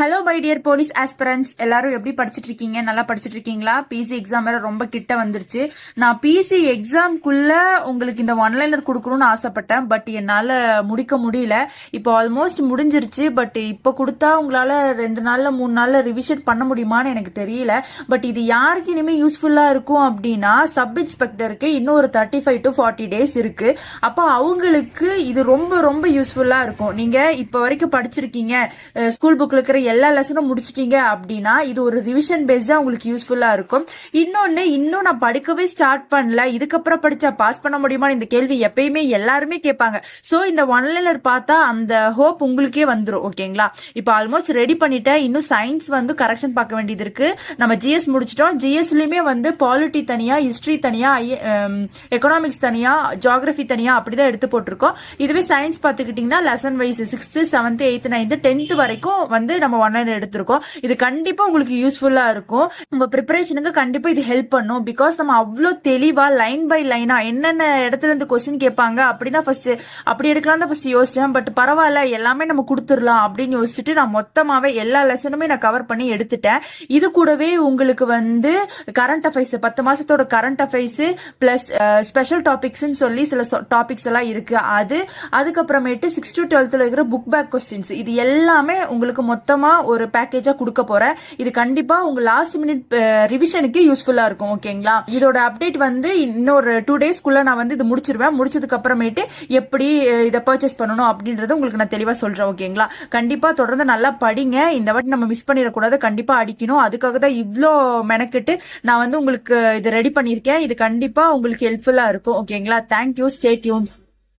Hello my dear police aspirants, எல்லாரும் எப்படி படிச்சுட்டு இருக்கீங்க? நல்லா படிச்சுட்டு இருக்கீங்களா? பிசி எக்ஸாம் வேற ரொம்ப கிட்ட வந்துருச்சு. நான் பிசி எக்ஸாம்குள்ள உங்களுக்கு இந்த ஒன்லைனர் கொடுக்கணும்னு ஆசைப்பட்டேன், பட் என்னால முடிக்க முடியல. இப்போ ஆல்மோஸ்ட் முடிஞ்சிருச்சு. பட் இப்போ கொடுத்தா உங்களால 2 நாள்ல 3 நாள்ல ரிவிஷன் பண்ண முடியுமான்னு எனக்கு தெரியல. பட் இது யாருக்கு இனிமே யூஸ்ஃபுல்லா இருக்கும் அப்படின்னா, சப் இன்ஸ்பெக்டருக்கு இன்னும் ஒரு 35 to 40 டேஸ் இருக்கு. அப்போ அவங்களுக்கு இது ரொம்ப ரொம்ப யூஸ்ஃபுல்லா இருக்கும். நீங்க இப்போ வரைக்கும் படிச்சிருக்கீங்க, ஸ்கூல் புக்ல இருக்கிற எல்லா லெசனும் முடிச்சிட்டீங்க அப்படின்னா இது ஒரு ரிவிஷன் பேஸ்டா உங்களுக்கு யூஸ்ஃபுல்லா இருக்கும். இன்னும் நான் படிக்கவே ஸ்டார்ட் பண்ணல, இதுக்கப்புறம் படிச்சா பாஸ் பண்ண முடியுமா இந்த கேள்வி எப்பயுமே எல்லாருமே கேட்பாங்க. சோ இந்த ஒன்லைனர் பார்த்தா அந்த ஹோப் உங்களுக்கே வந்துடும். ஓகேங்களா? இப்போ ஆல்மோஸ்ட் ரெடி பண்ணிட்டேன். இன்னும் சயின்ஸ் வந்து கரெக்ஷன் பார்க்க வேண்டியது இருக்கு. நம்ம ஜிஎஸ் முடிச்சிட்டோம். ஜிஎஸ்லயுமே வந்து பாலிட்டி தனியா, ஹிஸ்டரி தனியா, எக்கனாமிக்ஸ் தனியா, ஜியோகிராஃபி தனியா அப்படிதான் எடுத்து போட்டிருக்கோம். இதுவே சயின்ஸ் பார்த்துக்கிட்டீங்கன்னா lesson wise 6th 7th 8th 9th 10th வரைக்கும் வந்து நம்ம ஒன்லைனர் எடுத்திருக்கோம். இது கண்டிப்பா உங்களுக்கு யூஸ்ஃபுல்லா இருக்கும். உங்க ப்ரிப்பரேஷனுக்கு கண்டிப்பா இது ஹெல்ப் பண்ணும். பிகாஸ் நம்ம அவ்வளோ தெளிவா லைன் பை லைனா என்னென்ன இடத்துல இருந்து கொஸ்டின் கேட்பாங்க அப்படிதான் ஃபர்ஸ்ட் அப்படி எடுக்கலாம் தான் ஃபர்ஸ்ட் யோசிச்சேன். பட் பரவாயில்ல, எல்லாமே நம்ம கொடுத்துடலாம் அப்படின்னு யோசிச்சுட்டு நான் மொத்தமாவே எல்லா லெசனுமே நான் கவர் பண்ணி எடுத்துட்டேன். இது கூடவே உங்களுக்கு வந்து கரண்ட் அஃபேர்ஸ் 10 மாசத்தோட current affairs plus special topics சொல்லி சில டாபிக்ஸ் எல்லாம் இருக்கு. அதுக்கப்புறமேட்டு 6th to 12th இருக்கிற புக் பேக் கொஸ்டின்ஸ் இது எல்லாமே உங்களுக்கு மொத்தமா ஒரு பேக்கேஜா கொடுக்க போறேன். இது கண்டிப்பா உங்க லாஸ்ட் மினிட் ரிவிஷனுக்கு யூஸ்ஃபுல்லா இருக்கும். ஓகேங்களா? இதோட அப்டேட் வந்து இன்னொரு 2 டேஸ்க்குள்ள நான் வந்து இது முடிச்சிருவேன். முடிச்சதுக்கு அப்புறமேட்டு எப்படி இதை பர்ச்சேஸ் பண்ணணும் அப்படின்றது உங்களுக்கு நான் தெளிவா சொல்றேன். ஓகேங்களா? கண்டிப்பா தொடர்ந்து நல்லா படிங்க. இந்த வாட்டி நம்ம மிஸ் பண்ணிடக்கூடாது, கண்டிப்பா அடிக்கணும். அதுக்காக தான் இவ்வளோ மெனக்கெட்டு நான் வந்து உங்களுக்கு இது ரெடி பண்ணியிருக்கேன். இது கண்டிப்பா உங்களுக்கு ஹெல்ப்ஃபுல்லா இருக்கும். ஓகேங்களா? தேங்க்யூ. Stay tune.